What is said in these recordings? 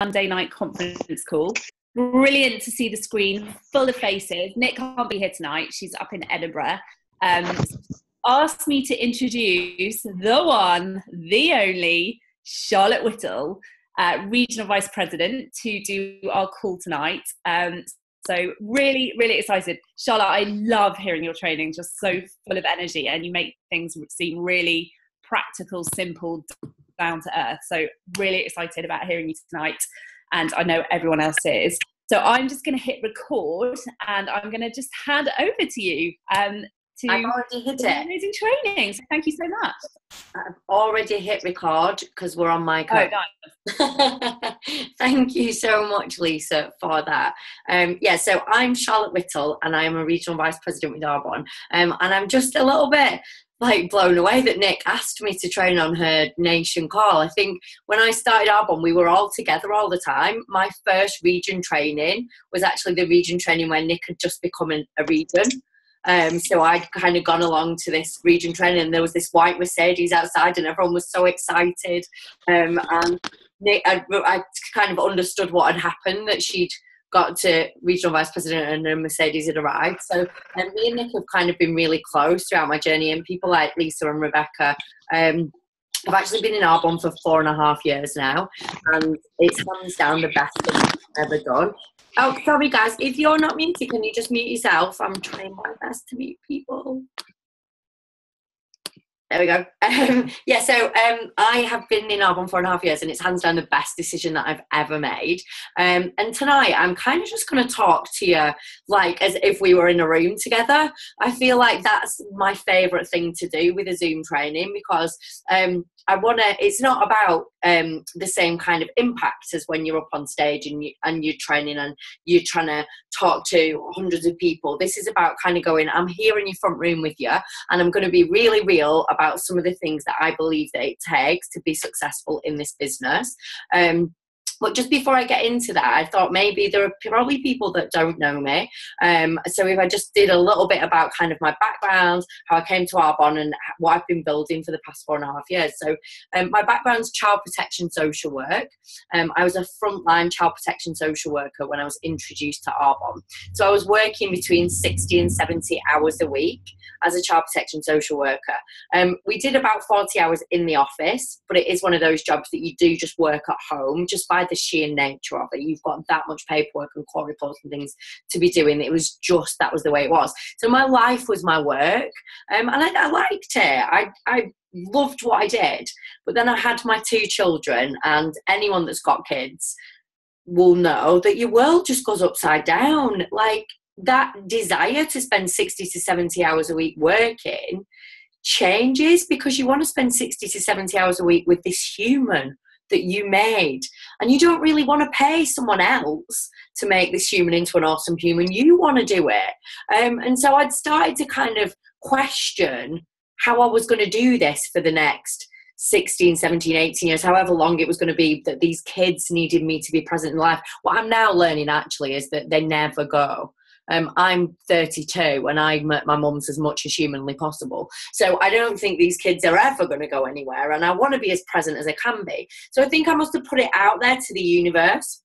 Monday night conference call. Brilliant to see the screen full of faces. Nick can't be here tonight. She's up in Edinburgh. Asked me to introduce the one, the only, Charlotte Whittle, Regional Vice President, to do our call tonight. So really, really excited. Charlotte, I love hearing your training, just so full of energy, and you make things seem really practical, simple, down to earth. So really excited about hearing you tonight, and I know everyone else is. So I'm just going to hit record, and I'm going to just hand it over to you. I've already hit it. Amazing training. So thank you so much. I've already hit record because we're on mic. Oh, nice. Thank you so much, Lisa, for that. So I'm Charlotte Whittle, and I'm a Regional Vice President with Arbonne. And I'm just a little bit blown away that Nick asked me to train on her nation call. I think when I started Arbonne, we were all together all the time. My first region training was actually the region training when Nick had just become a region. So I'd kind of gone along to this region training, and there was this white Mercedes outside, and everyone was so excited. And Nick, I kind of understood what had happened, that she'd got to Regional Vice President and a Mercedes had arrived. So me and Nick have kind of been really close throughout my journey, and people like Lisa and Rebecca. I've actually been in Arbonne for 4.5 years now, and it's hands down the best thing I've ever done. Oh, sorry guys, if you're not muted, can you just mute yourself? I'm trying my best to mute people. There we go. I have been in Arbonne for 4.5 years, and it's hands down the best decision that I've ever made. And tonight I'm kind of just going to talk to you like as if we were in a room together. I feel like that's my favourite thing to do with a Zoom training, because it's not about the same kind of impact as when you're up on stage and you're training and you're trying to talk to hundreds of people. This is about kind of going, I'm here in your front room with you, and I'm going to be really real about some of the things that I believe that it takes to be successful in this business. But just before I get into that, I thought maybe there are probably people that don't know me. So if I just did a little bit about kind of my background, how I came to Arbonne, and what I've been building for the past 4.5 years. So my background's child protection social work. I was a frontline child protection social worker when I was introduced to Arbonne. So I was working between 60 and 70 hours a week as a child protection social worker. We did about 40 hours in the office, but it is one of those jobs that you do just work at home, just by the sheer nature of it. You've got that much paperwork and court reports and things to be doing. It was just, that was the way it was. So my life was my work, and I liked it. I loved what I did. But then I had my 2 children, and anyone that's got kids will know that your world just goes upside down. Like, that desire to spend 60 to 70 hours a week working changes, because you want to spend 60 to 70 hours a week with this human that you made, and you don't really want to pay someone else to make this human into an awesome human. You want to do it. And so I'd started to kind of question how I was going to do this for the next 16, 17, 18 years, however long it was going to be that these kids needed me to be present in life. What I'm now learning actually is that they never go. I'm 32, and I met my mum's as much as humanly possible. So I don't think these kids are ever going to go anywhere, and I want to be as present as I can be. So I think I must have put it out there to the universe.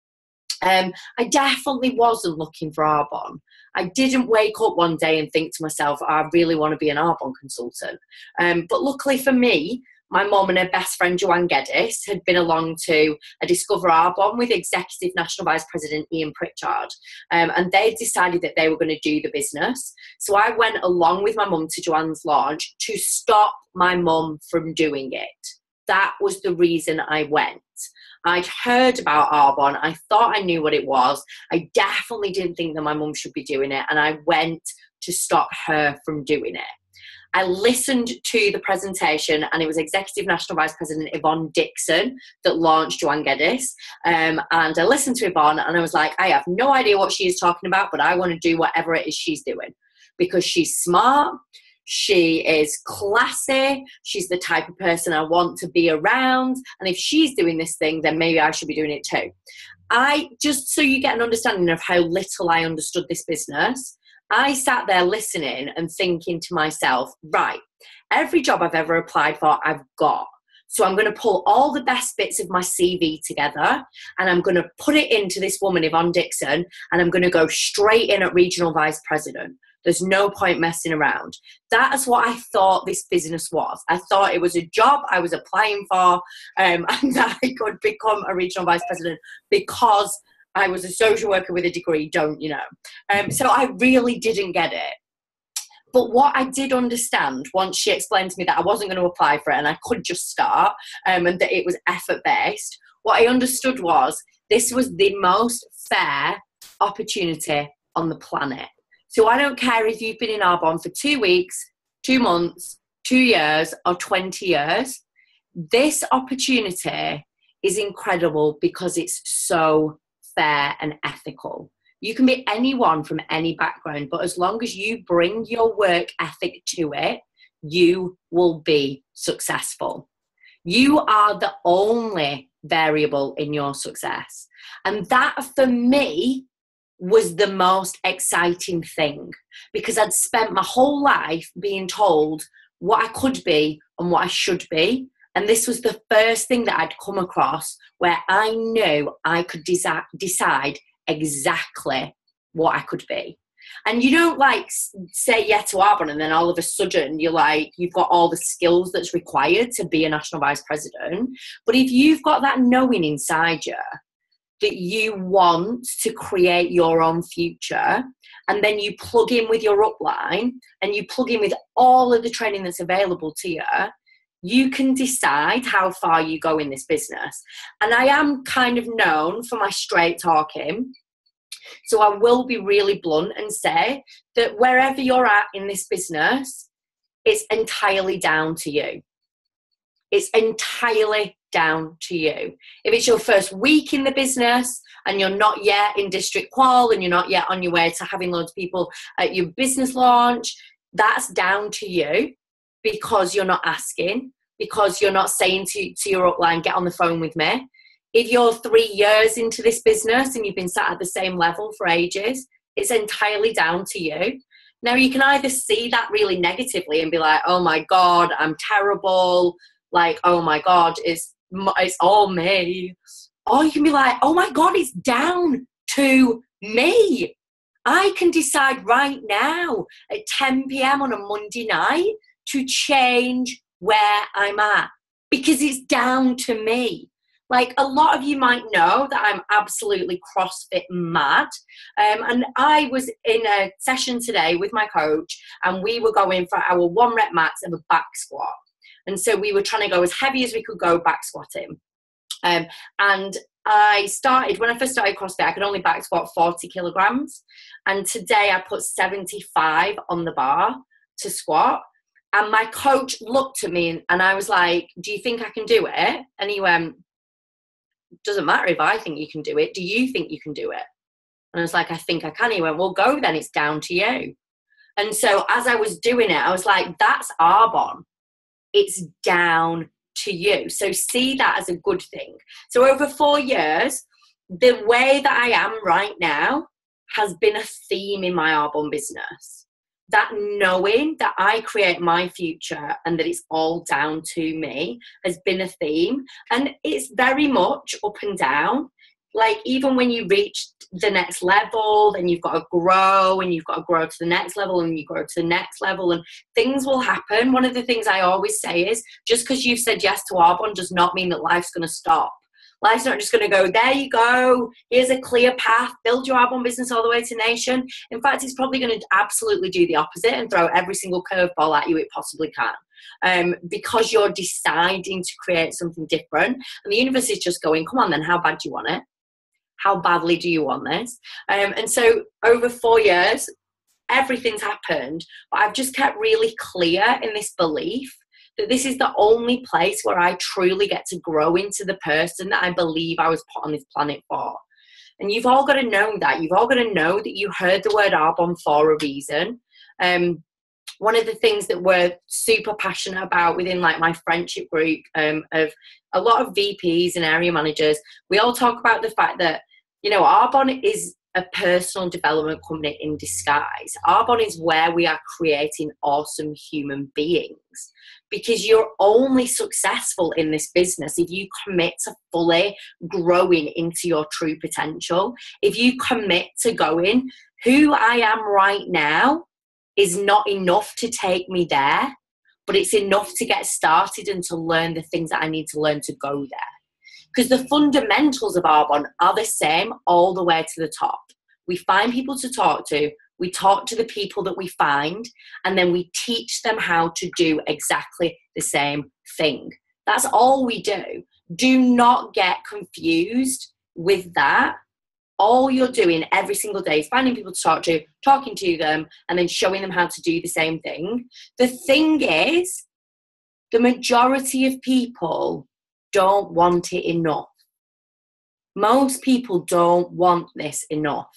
I definitely wasn't looking for Arbonne. I didn't wake up one day and think to myself, I really want to be an Arbonne consultant. But luckily for me, my mum and her best friend Joanne Geddes had been along to a Discover Arbonne with Executive National Vice President Ian Pritchard, and they decided that they were going to do the business. So I went along with my mum to Joanne's launch to stop my mum from doing it. That was the reason I went. I'd heard about Arbonne. I thought I knew what it was. I definitely didn't think that my mum should be doing it, and I went to stop her from doing it. I listened to the presentation, and it was Executive National Vice President Yvonne Dixon that launched Joanne Geddes. And I listened to Yvonne, and I was like, I have no idea what she is talking about, but I want to do whatever it is she's doing, because she's smart, she is classy, she's the type of person I want to be around, and if she's doing this thing, then maybe I should be doing it too. Just so you get an understanding of how little I understood this business, I sat there listening and thinking to myself, right, every job I've ever applied for, I've got. So I'm going to pull all the best bits of my CV together and I'm going to put it into this woman, Yvonne Dixon, and I'm going to go straight in at regional vice president. There's no point messing around. That is what I thought this business was. I thought it was a job I was applying for, and that I could become a regional vice president because I was a social worker with a degree, don't you know? So I really didn't get it. But what I did understand once she explained to me that I wasn't going to apply for it and I could just start, and that it was effort-based, what I understood was this was the most fair opportunity on the planet. So I don't care if you've been in Arbonne for 2 weeks, 2 months, 2 years, or 20 years. This opportunity is incredible because it's so fair and ethical. You can be anyone from any background, but as long as you bring your work ethic to it, you will be successful. You are the only variable in your success. And that, for me, was the most exciting thing, because I'd spent my whole life being told what I could be and what I should be. And this was the first thing that I'd come across where I knew I could decide exactly what I could be. And you don't like say yes to Arbonne and then all of a sudden you're like, you've got all the skills that's required to be a national vice president. But if you've got that knowing inside you that you want to create your own future, and then you plug in with your upline and you plug in with all of the training that's available to you, you can decide how far you go in this business. And I am kind of known for my straight talking. So I will be really blunt and say that wherever you're at in this business, it's entirely down to you. It's entirely down to you. If it's your first week in the business and you're not yet in district qual and you're not yet on your way to having loads of people at your business launch, that's down to you, because you're not asking, because you're not saying to your upline, get on the phone with me. If you're 3 years into this business and you've been sat at the same level for ages, it's entirely down to you. Now, you can either see that really negatively and be like, oh my God, I'm terrible. Like, oh my God, it's all me. Or you can be like, oh my God, it's down to me. I can decide right now at 10 p.m. on a Monday night to change where I'm at, because it's down to me. Like, a lot of you might know that I'm absolutely CrossFit mad. And I was in a session today with my coach and we were going for our 1 rep max of a back squat. And so we were trying to go as heavy as we could go back squatting. And I started, when I first started CrossFit, I could only back squat 40 kilograms. And today I put 75 on the bar to squat. And my coach looked at me and I was like, do you think I can do it? And he went, doesn't matter if I think you can do it. Do you think you can do it? And I was like, I think I can. He went, well, go then. It's down to you. And so as I was doing it, I was like, that's Arbonne. It's down to you. So see that as a good thing. So over 4 years, the way that I am right now has been a theme in my Arbonne business. That knowing that I create my future and that it's all down to me has been a theme. And it's very much up and down. Like, even when you reach the next level, then you've got to grow and you've got to grow to the next level and you grow to the next level and things will happen. One of the things I always say is, just because you've said yes to Arbonne does not mean that life's going to stop. Life's not just going to go, there you go, here's a clear path, build your Arbonne business all the way to nation. In fact, it's probably going to absolutely do the opposite and throw every single curveball at you it possibly can. Because you're deciding to create something different. And the universe is just going, come on then, how bad do you want it? How badly do you want this? And so over 4 years, everything's happened, but I've just kept really clear in this belief that this is the only place where I truly get to grow into the person that I believe I was put on this planet for. And you've all got to know that. You've all got to know that you heard the word Arbonne for a reason. One of the things that we're super passionate about within like my friendship group of a lot of VPs and area managers, we all talk about the fact that, you know, Arbonne is a personal development company in disguise. Arbonne is where we are creating awesome human beings. because you're only successful in this business if you commit to fully growing into your true potential. If you commit to going, who I am right now is not enough to take me there, but it's enough to get started and to learn the things that I need to learn to go there. Because the fundamentals of Arbonne are the same all the way to the top. We find people to talk to, we talk to the people that we find, and then we teach them how to do exactly the same thing. That's all we do. Do not get confused with that. All you're doing every single day is finding people to talk to, talking to them, and then showing them how to do the same thing. The thing is, the majority of people don't want it enough. Most people don't want this enough.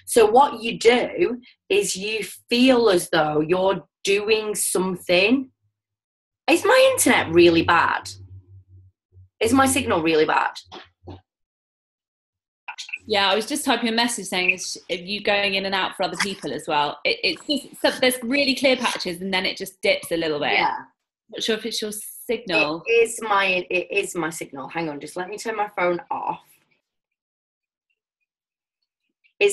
So what you do is you feel as though you're doing something. Is my internet really bad? Is my signal really bad? Yeah, I was just typing a message saying, is you going in and out for other people as well? It's just, there's really clear patches and then it just dips a little bit. Yeah. Not sure if it's your signal. It is my signal. Hang on, just let me turn my phone off.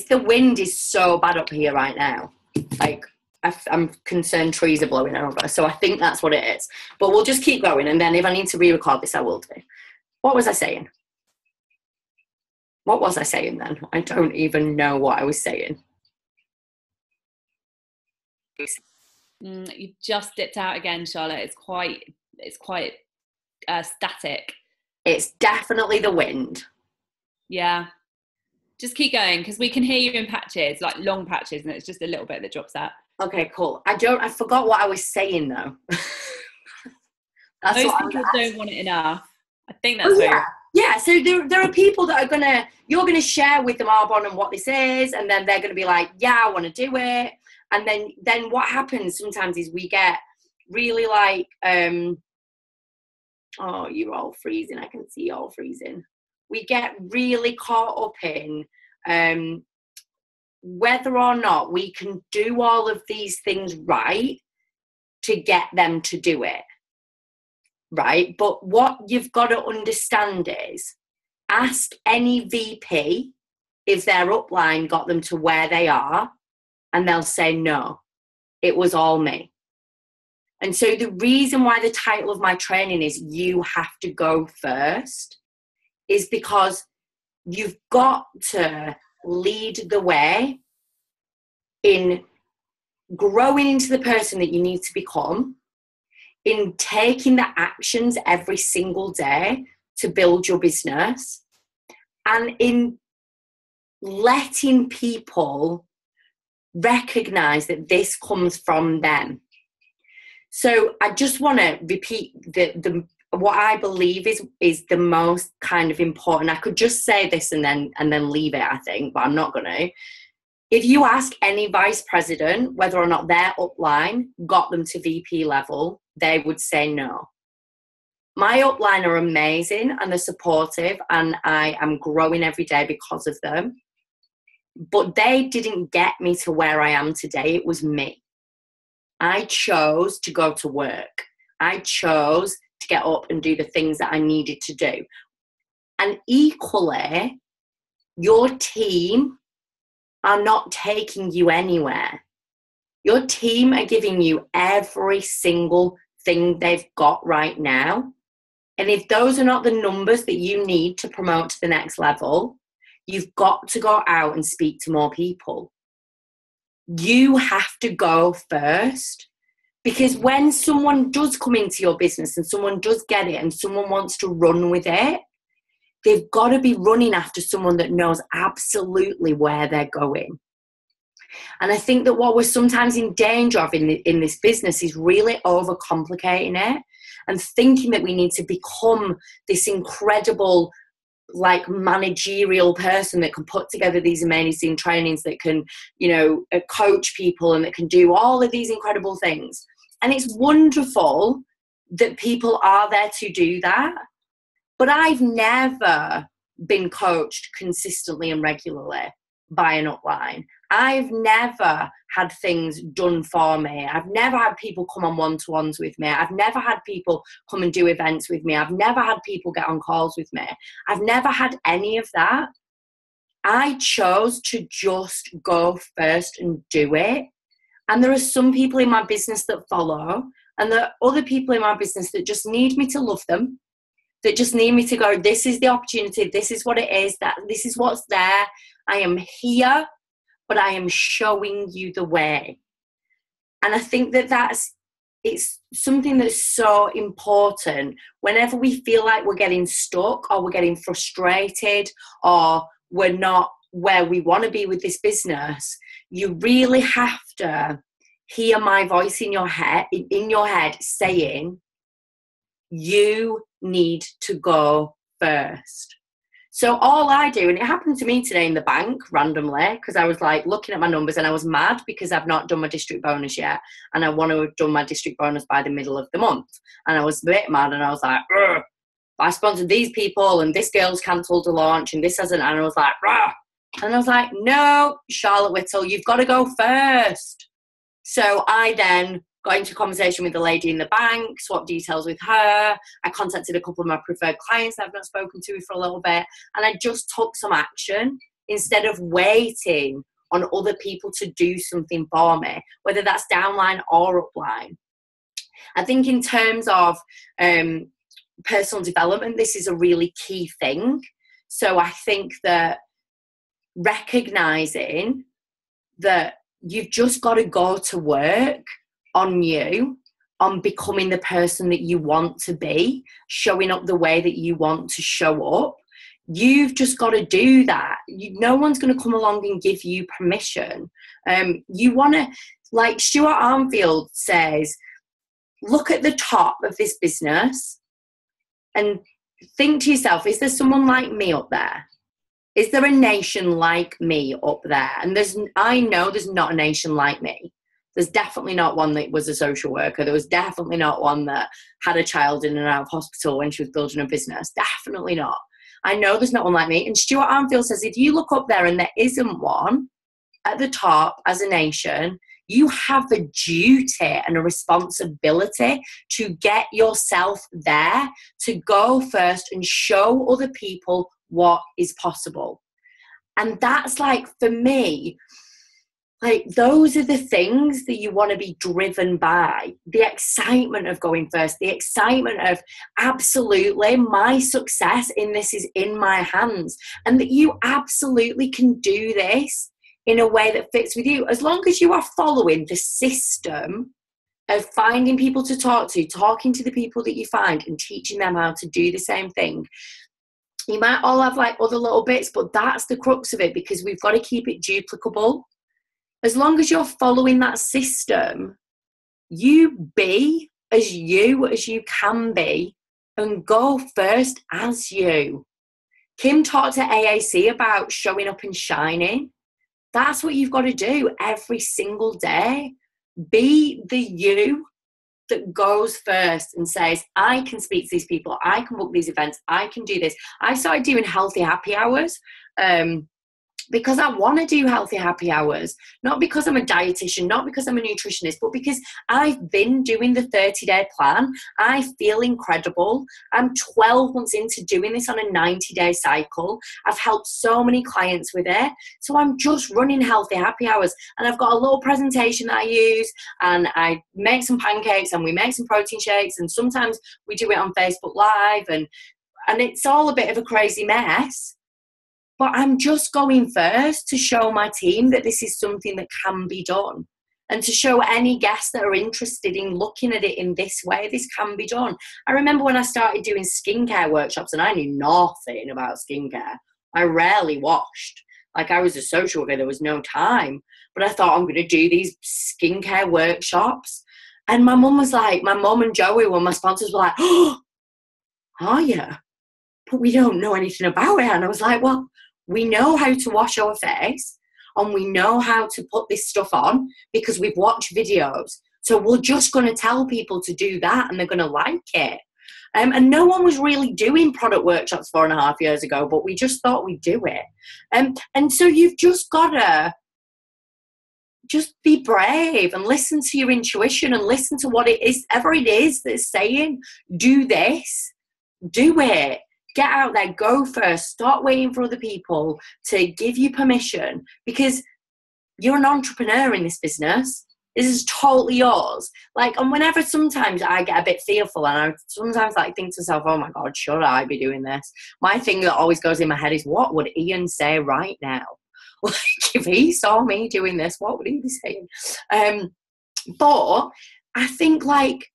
The wind is so bad up here right now. Like, I'm concerned trees are blowing over. So I think that's what it is. But we'll just keep going. And then if I need to re-record this, I will do. What was I saying? What was I saying then? I don't even know what I was saying. You've just dipped out again, Charlotte. It's quite static. It's definitely the wind. Yeah. Just keep going because we can hear you in patches, like long patches, and it's just a little bit that drops out. Okay, cool. I forgot what I was saying though. Most people don't want it enough. I think that's Yeah, so there are people that you're gonna share with them Arbonne and what this is, and then they're gonna be like, yeah, I want to do it. And then what happens sometimes is we get really like, oh, you're all freezing. I can see you all freezing. We get really caught up in whether or not we can do all of these things right to get them to do it. Right? But what you've got to understand is, ask any VP if their upline got them to where they are, and they'll say, no, it was all me. And so the reason why the title of my training is You Have to Go First is because you've got to lead the way in growing into the person that you need to become, in taking the actions every single day to build your business, and in letting people recognize that this comes from them. So I just want to repeat the what I believe is the most kind of important. I could just say this and then leave it, I think, but I'm not going to. If you ask any vice president whether or not their upline got them to VP level, they would say no. My upline are amazing and they're supportive, and I am growing every day because of them. But they didn't get me to where I am today. It was me. I chose to go to work. I chose to get up and do the things that I needed to do. And equally, your team are not taking you anywhere. Your team are giving you every single thing they've got right now. And if those are not the numbers that you need to promote to the next level, you've got to go out and speak to more people. You have to go first, because when someone does come into your business and someone does get it and someone wants to run with it, they've got to be running after someone that knows absolutely where they're going. And I think that what we're sometimes in danger of in this business is really overcomplicating it and thinking that we need to become this incredible, like, managerial person that can put together these amazing trainings, that can, coach people, and that can do all of these incredible things. And it's wonderful that people are there to do that. But I've never been coached consistently and regularly by an upline. I've never had things done for me. I've never had people come on one-to-ones with me. I've never had people come and do events with me. I've never had people get on calls with me. I've never had any of that. I chose to just go first and do it. And there are some people in my business that follow, and there are other people in my business that just need me to love them, that just need me to go, this is the opportunity, this is what it is, that this is what's there. I am here, but I am showing you the way. And I think that it's something that's so important whenever we feel like we're getting stuck or we're getting frustrated or we're not where we want to be with this business. You really have to hear my voice in your head saying, you need to go first. So all I do, and it happened to me today in the bank randomly, because I was like looking at my numbers and I was mad because I've not done my district bonus yet, and I want to have done my district bonus by the middle of the month. And I was a bit mad, and I was like, ugh, I sponsored these people and this girl's cancelled the launch and this hasn't, and I was like, ugh. And I was like, no, Charlotte Whittle, you've got to go first. So I then got into a conversation with the lady in the bank, swapped details with her. I contacted a couple of my preferred clients that I've not spoken to for a little bit. And I just took some action instead of waiting on other people to do something for me, whether that's downline or upline. I think in terms of personal development, this is a really key thing. So I think that recognizing that you've just got to go to work on you, on becoming the person that you want to be, showing up the way that you want to show up. You've just got to do that. No one's going to come along and give you permission. You want to, like Stuart Armfield says, look at the top of this business and think to yourself, is there someone like me up there? Is there a nation like me up there? And I know there's not a nation like me. There's definitely not one that was a social worker. There was definitely not one that had a child in and out of hospital when she was building a business. Definitely not. I know there's not one like me. And Stuart Armfield says, if you look up there and there isn't one at the top as a nation, you have a duty and a responsibility to get yourself there, to go first and show other people what is possible. And that's like, for me, like those are the things that you want to be driven by. The excitement of going first, the excitement of absolutely my success in this is in my hands, and that you absolutely can do this in a way that fits with you, as long as you are following the system of finding people to talk to, talking to the people that you find and teaching them how to do the same thing. You might all have like other little bits, but that's the crux of it, because we've got to keep it duplicable. As long as you're following that system, you be as you can be and go first as you. Kim talked to AAC about showing up and shining. That's what you've got to do every single day. Be the you that goes first and says, I can speak to these people, I can book these events, I can do this. I started doing healthy happy hours because I want to do healthy happy hours, not because I'm a dietitian, not because I'm a nutritionist, but because I've been doing the 30-day plan. I feel incredible. I'm 12 months into doing this on a 90-day cycle. I've helped so many clients with it. So I'm just running healthy happy hours, and I've got a little presentation that I use, and I make some pancakes and we make some protein shakes, and sometimes we do it on Facebook Live, and it's all a bit of a crazy mess. But I'm just going first to show my team that this is something that can be done, and to show any guests that are interested in looking at it in this way, this can be done. I remember when I started doing skincare workshops, and I knew nothing about skincare. I rarely washed. Like, I was a social worker, there was no time. But I thought, I'm going to do these skincare workshops. And my mum was like, my mum and Joey, when my sponsors were like, oh, are you? But we don't know anything about it. And I was like, well, we know how to wash our face and we know how to put this stuff on because we've watched videos. So we're just going to tell people to do that and they're going to like it. And no one was really doing product workshops 4.5 years ago, but we just thought we'd do it. And so you've just got to just be brave and listen to your intuition and listen to what it is, ever it is that's saying, do this, do it. Get out there, go first. Stop waiting for other people to give you permission, because you're an entrepreneur in this business. This is totally yours. Like, and whenever sometimes I get a bit fearful and I sometimes like think to myself, oh my God, should I be doing this? My thing that always goes in my head is, what would Ian say right now? Like, if he saw me doing this, what would he be saying? But I think, like,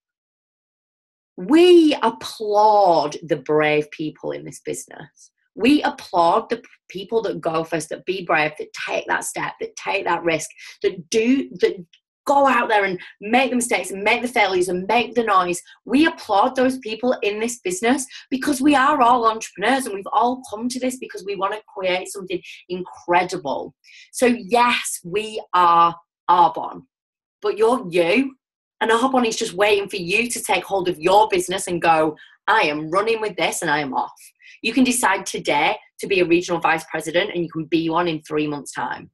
we applaud the brave people in this business. We applaud the people that go first, that be brave, that take that step, that take that risk, that go out there and make the mistakes and make the failures and make the noise. We applaud those people in this business because we are all entrepreneurs and we've all come to this because we want to create something incredible. So yes, we are Arbonne, but you're you. And Arbonne is just waiting for you to take hold of your business and go, I am running with this and I am off. You can decide today to be a regional vice president and you can be one in 3 months' time.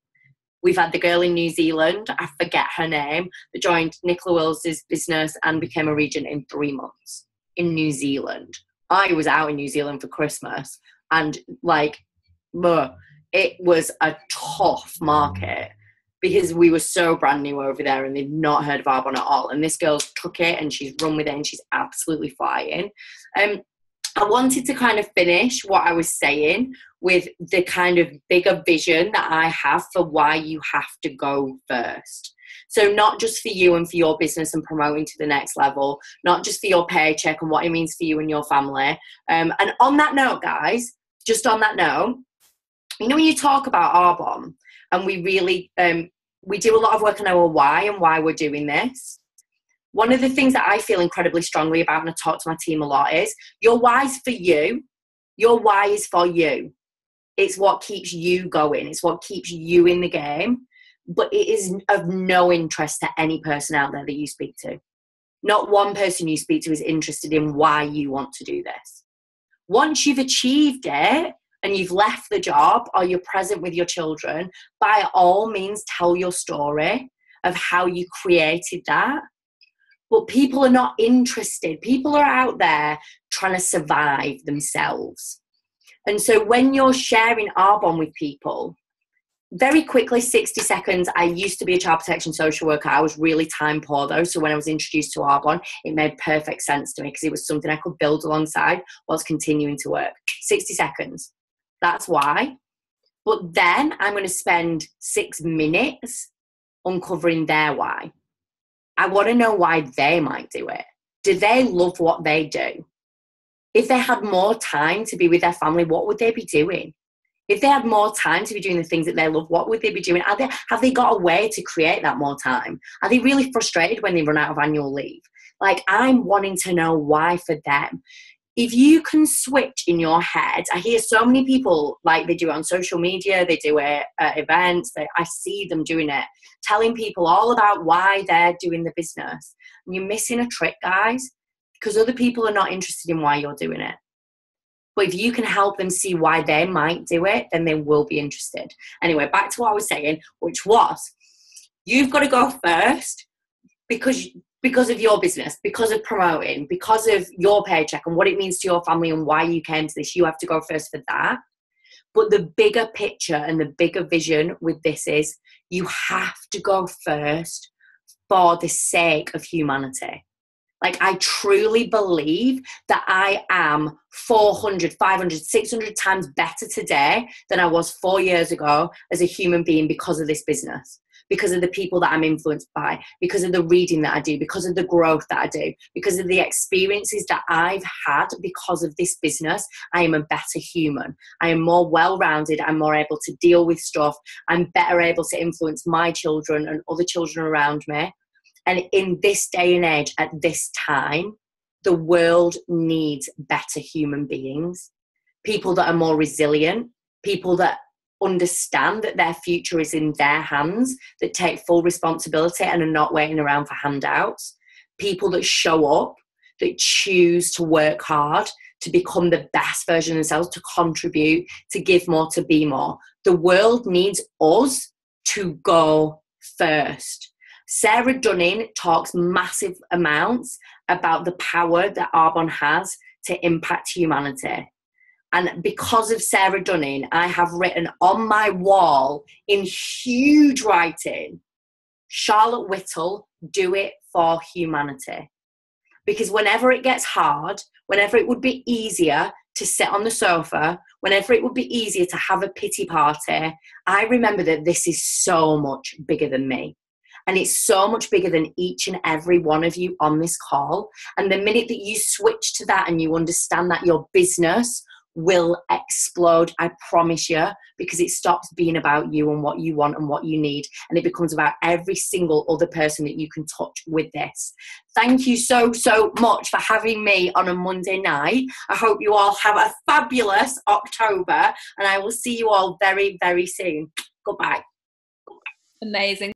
We've had the girl in New Zealand, I forget her name, that joined Nicola Wills's business and became a regent in 3 months in New Zealand. I was out in New Zealand for Christmas and like, it was a tough market, because we were so brand new over there and they'd not heard of Arbonne at all. And this girl took it and she's run with it and she's absolutely flying. I wanted to kind of finish what I was saying with the kind of bigger vision that I have for why you have to go first. So not just for you and for your business and promoting to the next level, not just for your paycheck and what it means for you and your family. And on that note, guys, just on that note, you know, when you talk about Arbonne, and we really, we do a lot of work on our why and why we're doing this. One of the things that I feel incredibly strongly about, and I talk to my team a lot, is your why's for you. Your why is for you. It's what keeps you going. It's what keeps you in the game. But it is of no interest to any person out there that you speak to. Not one person you speak to is interested in why you want to do this. Once you've achieved it, and you've left the job or you're present with your children, by all means tell your story of how you created that. But people are not interested. People are out there trying to survive themselves. And so when you're sharing Arbonne with people, very quickly, 60 seconds, I used to be a child protection social worker. I was really time poor though. So when I was introduced to Arbonne, it made perfect sense to me because it was something I could build alongside whilst continuing to work. 60 seconds. That's why. But then I'm going to spend 6 minutes uncovering their why. I want to know why they might do it. Do they love what they do? If they had more time to be with their family, what would they be doing? If they had more time to be doing the things that they love, what would they be doing? Have they got a way to create that more time? Are they really frustrated when they run out of annual leave? Like, I'm wanting to know why for them. If you can switch in your head, I hear so many people, like they do it on social media, they do it at events, I see them doing it, telling people all about why they're doing the business. And you're missing a trick, guys, because other people are not interested in why you're doing it. But if you can help them see why they might do it, then they will be interested. Anyway, back to what I was saying, which was, you've got to go first because of your business, because of promoting, because of your paycheck and what it means to your family and why you came to this. You have to go first for that. But the bigger picture and the bigger vision with this is you have to go first for the sake of humanity. Like, I truly believe that I am 400, 500, 600 times better today than I was 4 years ago as a human being because of this business, because of the people that I'm influenced by, because of the reading that I do, because of the growth that I do, because of the experiences that I've had because of this business. I am a better human. I am more well-rounded. I'm more able to deal with stuff. I'm better able to influence my children and other children around me. And in this day and age, at this time, the world needs better human beings, people that are more resilient, people that understand that their future is in their hands, that take full responsibility and are not waiting around for handouts, people that show up, that choose to work hard, to become the best version of themselves, to contribute, to give more, to be more. The world needs us to go first. Sarah Dunning talks massive amounts about the power that Arbonne has to impact humanity. And because of Sarah Dunning, I have written on my wall in huge writing, Charlotte Whittle, do it for humanity. Because whenever it gets hard, whenever it would be easier to sit on the sofa, whenever it would be easier to have a pity party, I remember that this is so much bigger than me. And it's so much bigger than each and every one of you on this call. And the minute that you switch to that and you understand that, your business will explode, I promise you, because it stops being about you and what you want and what you need, and it becomes about every single other person that you can touch with this. Thank you so much for having me on a Monday night. I hope you all have a fabulous October, and I will see you all very, very soon. Goodbye. Amazing.